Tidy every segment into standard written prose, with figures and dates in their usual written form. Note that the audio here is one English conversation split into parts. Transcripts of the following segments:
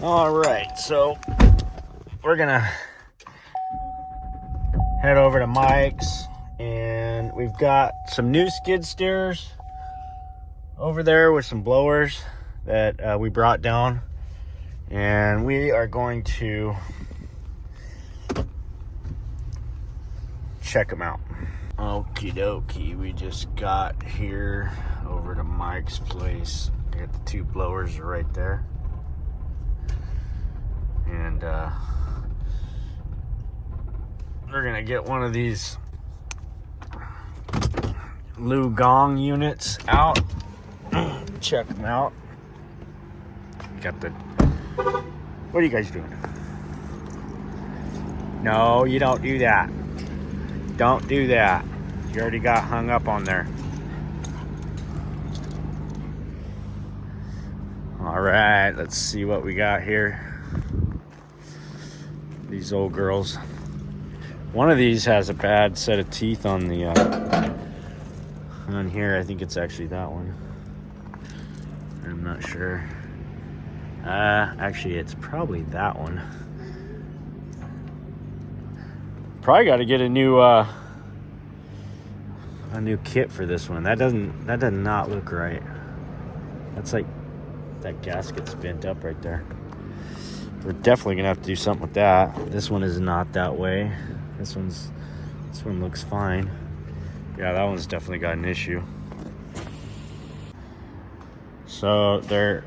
All right, so we're gonna head over to Mike's, and we've got some new skid steers over there with some blowers that we brought down, and we are going to check them out. Okie dokie, we just got here over to Mike's place. I got the two blowers right there. And we're gonna get one of these Lu Gong units out. Check them out. Got the. What are you guys doing? No, you don't do that. Don't do that. You already got hung up on there. All right, let's see what we got here. These old girls. One of these has a bad set of teeth on the on here. I think it's actually that one. I'm not sure. Actually, it's probably that one. Probably got to get a new kit for this one. That does not look right. That's like that gasket's bent up right there. We're definitely gonna have to do something with that. This one is not that way. This one looks fine. Yeah, that one's definitely got an issue. So they're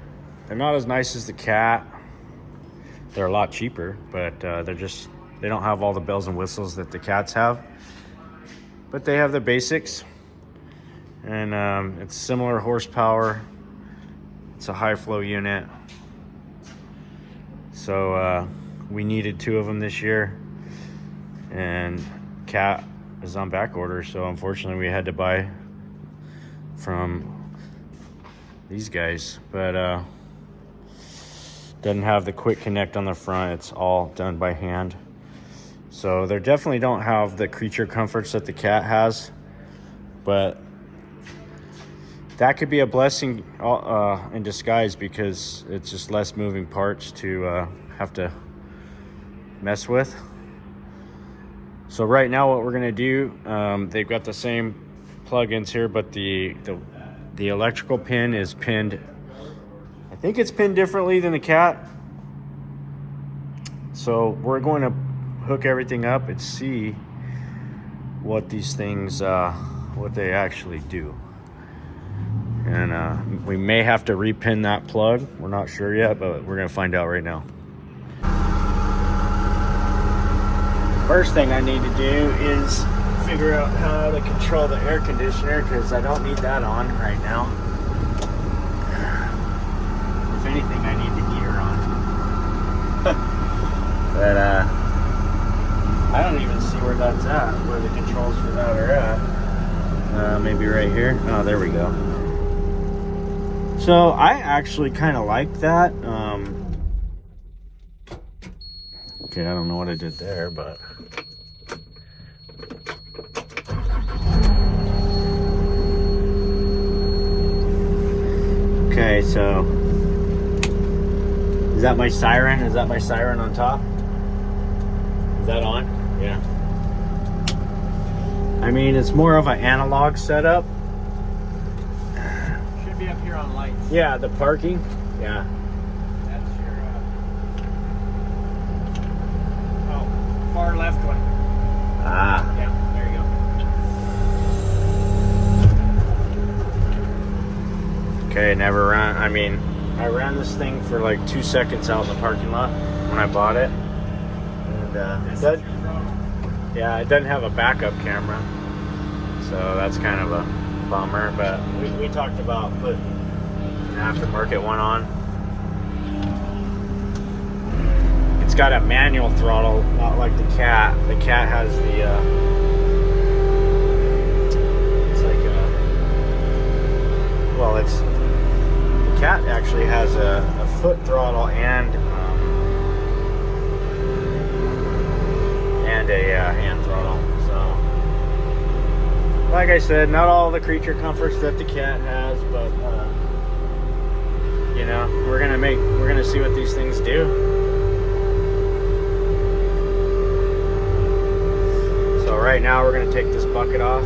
not as nice as the Cat. They're a lot cheaper, but they don't have all the bells and whistles that the Cats have. But they have the basics, and it's similar horsepower. It's a high flow unit. So we needed 2 of them this year, and Cat is on back order, so unfortunately we had to buy from these guys. But doesn't have the quick connect on the front. It's all done by hand. So they definitely don't have the creature comforts that the Cat has, but that could be a blessing in disguise, because it's just less moving parts to have to mess with. So right now what we're gonna do, they've got the same plugins here, but the electrical pin is pinned. I think it's pinned differently than the Cat. So we're going to hook everything up and see what these things, what they actually do. And we may have to repin that plug. We're not sure yet, but we're gonna find out right now. First thing I need to do is figure out how to control the air conditioner, because I don't need that on right now. If anything, I need the heater on. But I don't even see where that's at, where the controls for that are at. Maybe right here. Oh, there we go. So I actually kind of like that. Okay, I don't know what I did there, but okay, so is that my siren? Is that my siren on top? Is that on? Yeah. I mean, it's more of an analog setup. Should be up here on lights. Yeah, the parking. Yeah. That's your far left one. Ah. Yeah, there you go. Okay, never ran. I mean, I ran this thing for like 2 seconds out in the parking lot when I bought it. And it doesn't have a backup camera, so that's kind of a bummer. But we talked about putting an aftermarket one on. It's got a manual throttle, not like the Cat. The Cat has the it's like the Cat actually has a foot throttle and a hand throttle. So, like I said, not all the creature comforts that the Cat has, but know, we're gonna see what these things do. So right now we're gonna take this bucket off.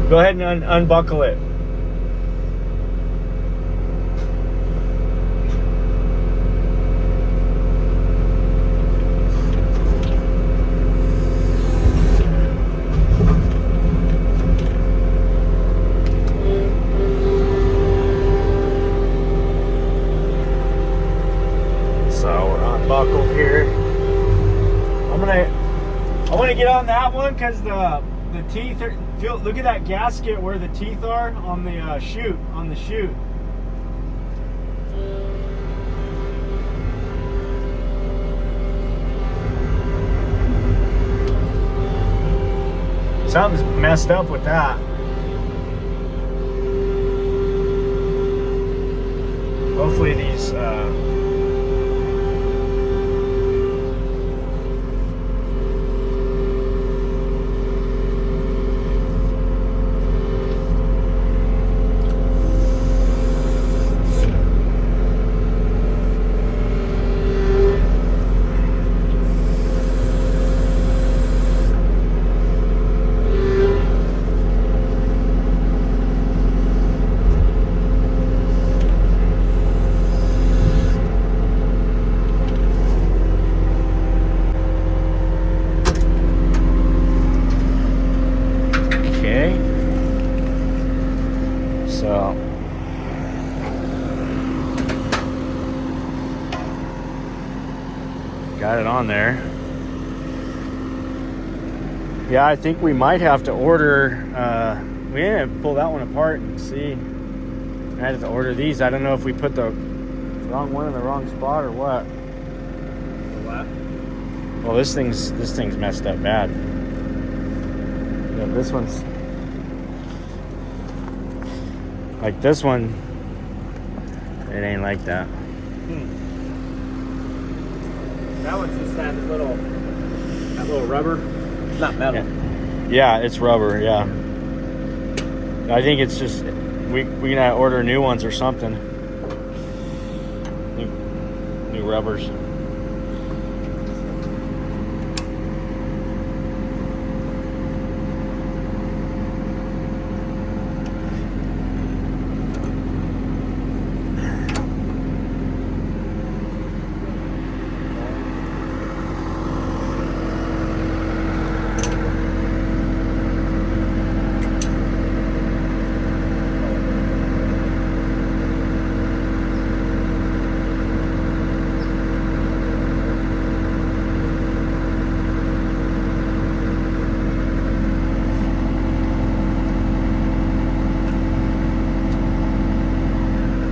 Go ahead and unbuckle it. So we're unbuckled here. I want to get on that one because the teeth are. Look at that gasket where the teeth are on the chute. Something's messed up with that. Hopefully these so got it on there. Yeah, I think we might have to order we didn't pull that one apart and see. I had to order these. I don't know if we put the wrong one in the wrong spot or what. What? Well, this thing's messed up bad. Yeah, this one's like this one. It ain't like that. That one's just that little rubber. It's not metal. Yeah, it's rubber. Yeah, I think it's just we gotta order new ones or something. New rubbers.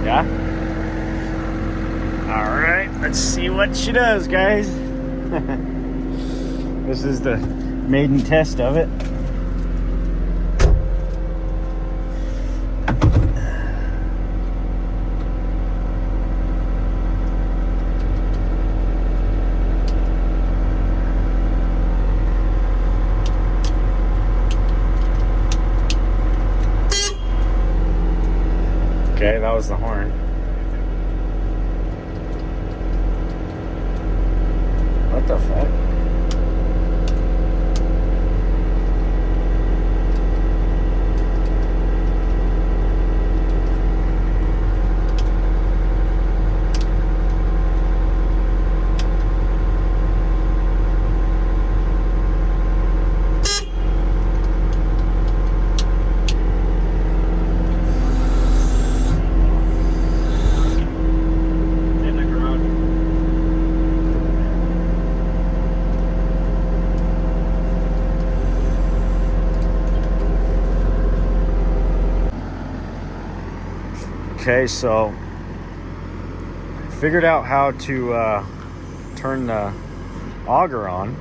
Yeah. All right, let's see what she does, guys. This is the maiden test of it. Okay, that was the horn. What the fuck? Okay, so figured out how to turn the auger on.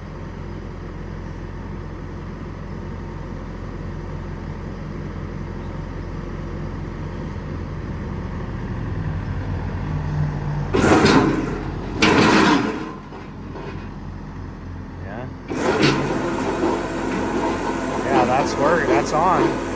that's on.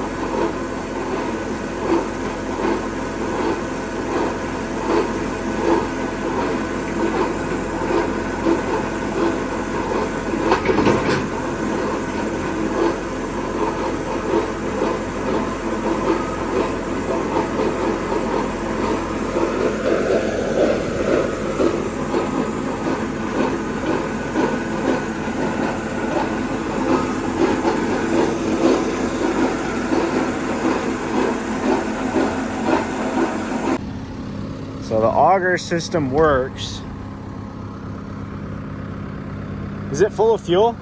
So the auger system works. Is it full of fuel?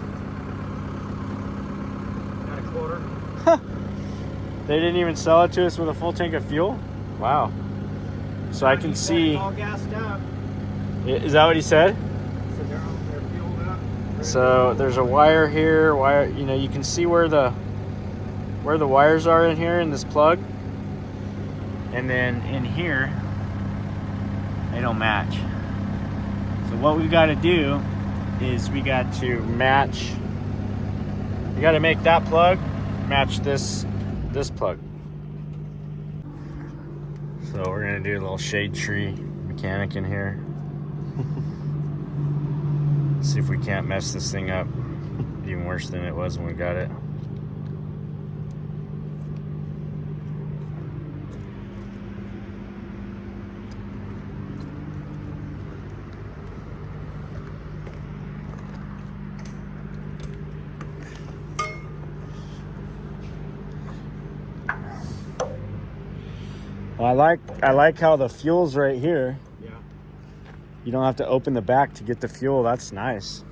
Got a quarter. They didn't even sell it to us with a full tank of fuel? Wow. So I can see. All gassed up. Is that what he said? So they're fueled up. So there's a wire here. You know, you can see where the wires are in here in this plug. And then in here, they don't match. So what we've got to do is we got to match. You got to make that plug match this plug. So we're gonna do a little shade tree mechanic in here. See if we can't mess this thing up even worse than it was when we got it. Well, I like how the fuel's right here. Yeah. You don't have to open the back to get the fuel. That's nice.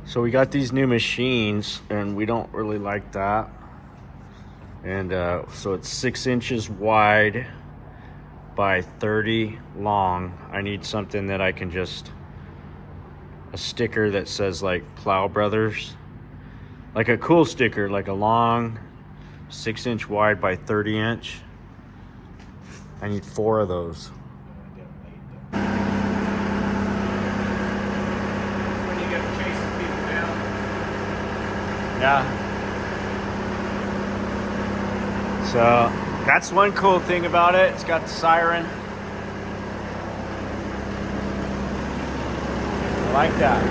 So we got these new machines and we don't really like that. And so it's 6 inches wide by 30 long. I need something that I can just, a sticker that says like Plow Brothers. Like a cool sticker, like a long 6 inch wide by 30 inch. I need 4 of those. Yeah. So that's one cool thing about it. It's got the siren. I like that.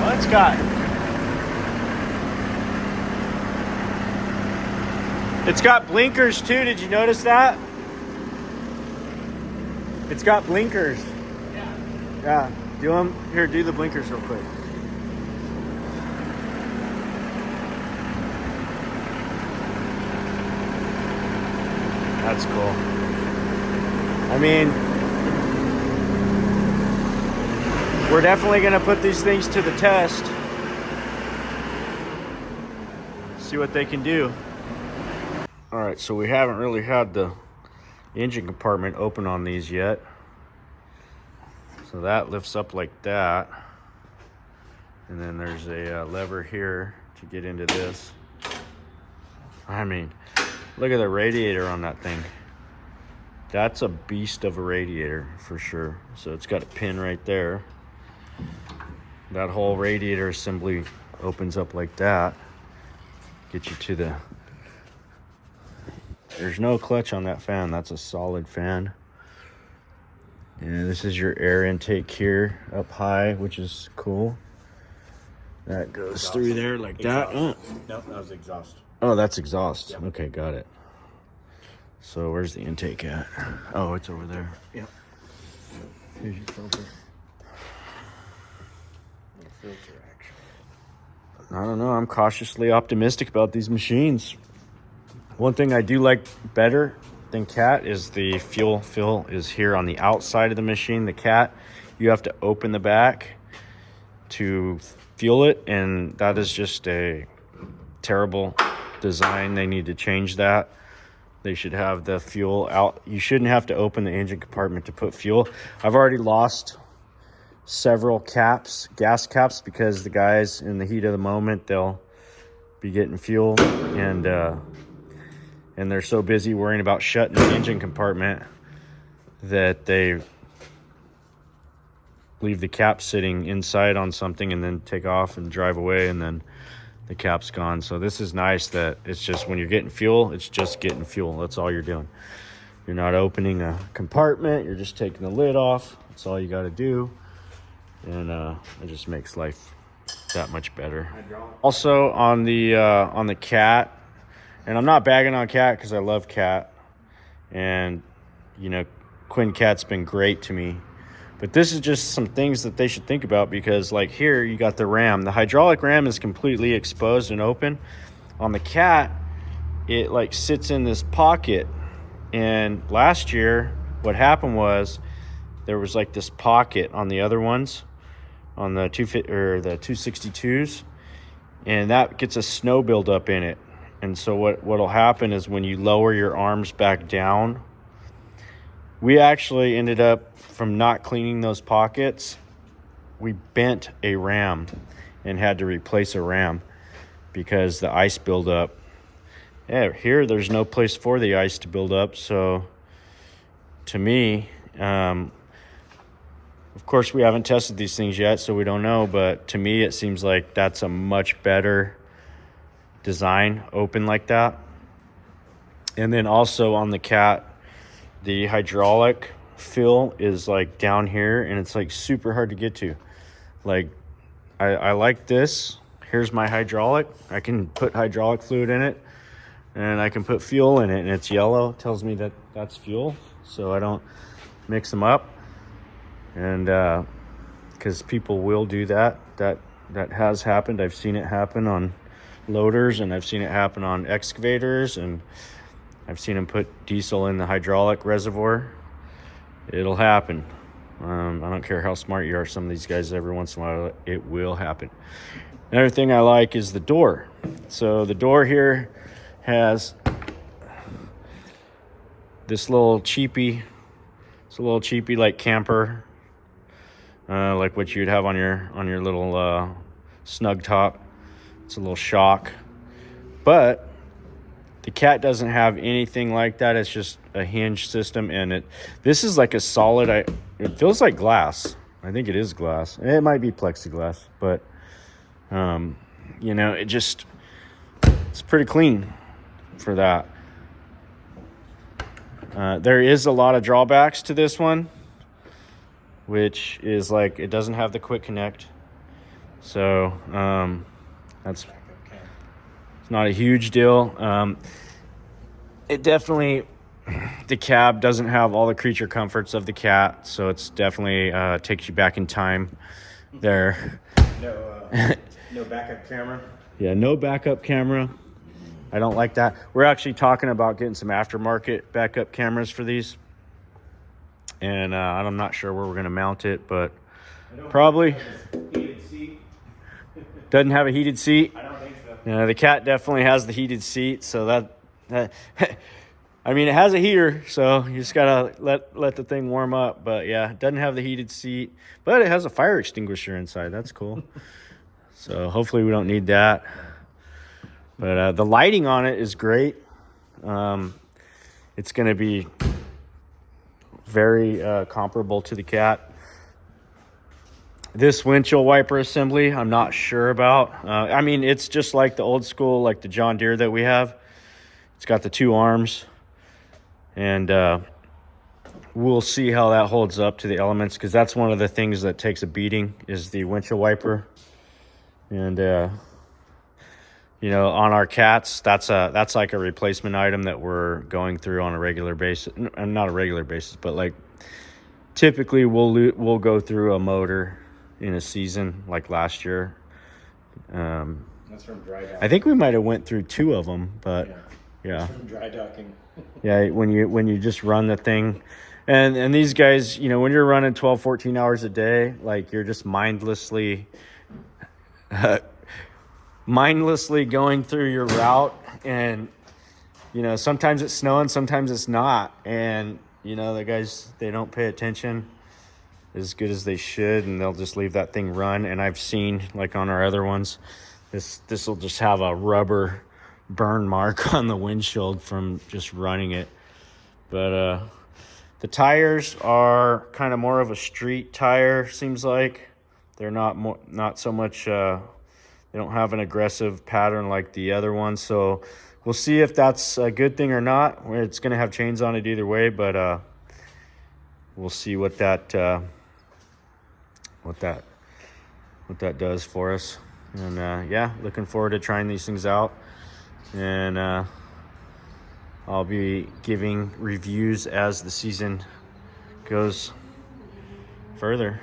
Well, it's got blinkers too. Did you notice that? It's got blinkers. Yeah. Yeah. Do them here. Do the blinkers real quick. That's cool. I mean, we're definitely going to put these things to the test. See what they can do. All right, so we haven't really had the engine compartment open on these yet. So that lifts up like that. And then there's a lever here to get into this. I mean, look at the radiator on that thing. That's a beast of a radiator for sure. So it's got a pin right there. That whole radiator assembly opens up like that. Get you to the... There's no clutch on that fan. That's a solid fan. And this is your air intake here up high, which is cool. That goes exhaust through there like exhaust. That. Oh. No, that was exhaust. Oh, that's exhaust. Yep. Okay, got it. So where's the intake at? Oh, it's over there. Yeah. Here's your filter. Filter action. I don't know. I'm cautiously optimistic about these machines. One thing I do like better than Cat is the fuel fill is here on the outside of the machine. The Cat, you have to open the back to fuel it, and that is just a terrible design. They need to change that. They should have the fuel out. You shouldn't have to open the engine compartment to put fuel. I've already lost several gas caps, because the guys in the heat of the moment, they'll be getting fuel, and they're so busy worrying about shutting the engine compartment that they leave the cap sitting inside on something and then take off and drive away, and then the cap's gone. So this is nice that it's just when you're getting fuel, it's just getting fuel. That's all you're doing. You're not opening a compartment. You're just taking the lid off. That's all you got to do. And it just makes life that much better. Also on the Cat, and I'm not bagging on Cat because I love Cat, and you know, Quinn Cat's been great to me. But this is just some things that they should think about, because like here you got the ram. The hydraulic ram is completely exposed and open. On the Cat, it like sits in this pocket. And last year, what happened was there was like this pocket on the other ones, on the 262s, and that gets a snow buildup in it. And so what'll happen is when you lower your arms back down, we actually ended up, from not cleaning those pockets, we bent a ram and had to replace a ram because the ice buildup. Yeah, here there's no place for the ice to build up. So to me, of course we haven't tested these things yet, so we don't know, but to me it seems like that's a much better design, open like that. And then also on the Cat, the hydraulic fill is like down here, and it's like super hard to get to. Like I like this. Here's my hydraulic. I can put hydraulic fluid in it, and I can put fuel in it, and it's yellow. It tells me that that's fuel, so I don't mix them up. And because people will do that has happened. I've seen it happen on loaders, and I've seen it happen on excavators, and I've seen them put diesel in the hydraulic reservoir. It'll happen. I don't care how smart you are. Some of these guys, every once in a while, it will happen. Another thing I like is the door. So the door here has this little cheapy. It's a little cheapy like camper, like what you'd have on your little snug top. It's a little shock, but the Cat doesn't have anything like that. It's just a hinge system, and this is like a solid. It feels like glass. I think it is glass. It might be plexiglass, but you know, it's pretty clean for that. There is a lot of drawbacks to this one, which is like it doesn't have the quick connect, so it's not a huge deal. It definitely, the cab doesn't have all the creature comforts of the Cat, so it's definitely takes you back in time there. No backup camera. Yeah, no backup camera. I don't like that. We're actually talking about getting some aftermarket backup cameras for these, and I'm not sure where we're going to mount it, but probably Heated seat. doesn't have a heated seat. I don't think so. Yeah, the Cat definitely has the heated seat, so that I mean, it has a heater, so you just gotta let the thing warm up. But yeah, it doesn't have the heated seat, but it has a fire extinguisher inside. That's cool. So hopefully we don't need that. But the lighting on it is great. It's gonna be very comparable to the Cat. This windshield wiper assembly, I'm not sure about. I mean, it's just like the old school, like the John Deere that we have. It's got the two arms, and we'll see how that holds up to the elements, because that's one of the things that takes a beating is the windshield wiper. And you know, on our Cats, that's like a replacement item that we're going through on a regular basis. Not a regular basis, but like typically we'll go through a motor in a season, like last year. That's from dry docking. I think we might have went through 2 of them, but yeah. That's from dry docking. Yeah, when you just run the thing, and these guys, you know, when you're running 12, 14 hours a day, like you're just mindlessly going through your route, And you know, sometimes it's snowing, sometimes it's not, and you know, the guys, they don't pay attention as good as they should, and they'll just leave that thing run. And I've seen, like on our other ones, this will just have a rubber burn mark on the windshield from just running it. But the tires are kind of more of a street tire, seems like. They're not so much, they don't have an aggressive pattern like the other ones. So we'll see if that's a good thing or not. It's going to have chains on it either way, but we'll see what that does for us. And yeah, looking forward to trying these things out. And I'll be giving reviews as the season goes further.